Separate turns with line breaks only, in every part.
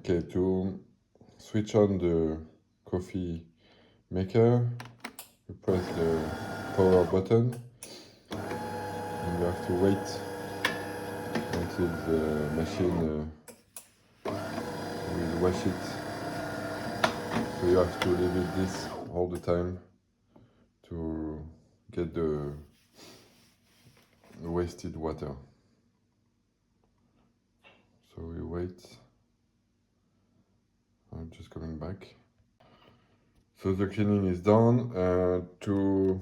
Okay, to switch on the coffee maker, you press the power button and you have to wait until the machine will wash it. So you have to leave it this all the time to get the wasted water. So we wait. I'm just coming back. So the cleaning is done. To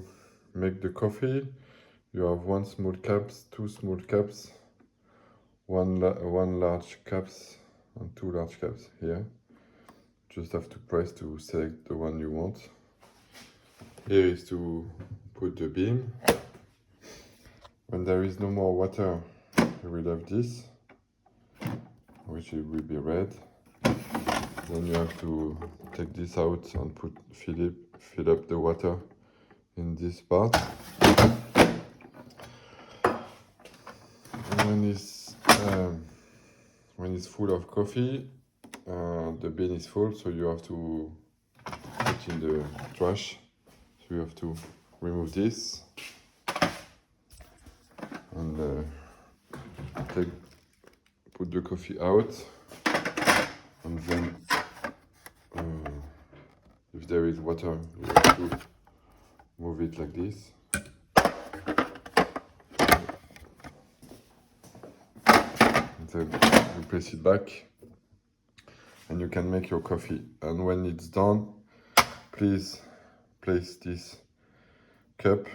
make the coffee, you have one small cups, two small cups, one large cups, and two large cups here. Just have to press to select the one you want. Here is to put the bean. When there is no more water, you will have this, which will be red. Then you have to take this out and fill up the water in this part. And when it's full of coffee, the bin is full, so you have to put in the trash. So you have to remove this and put the coffee out, and then if there is water, you have to move it like this. And then you place it back, and you can make your coffee. And when it's done, please place this cup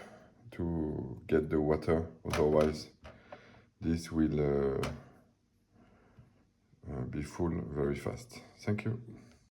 to get the water, otherwise this will be full very fast. Thank you.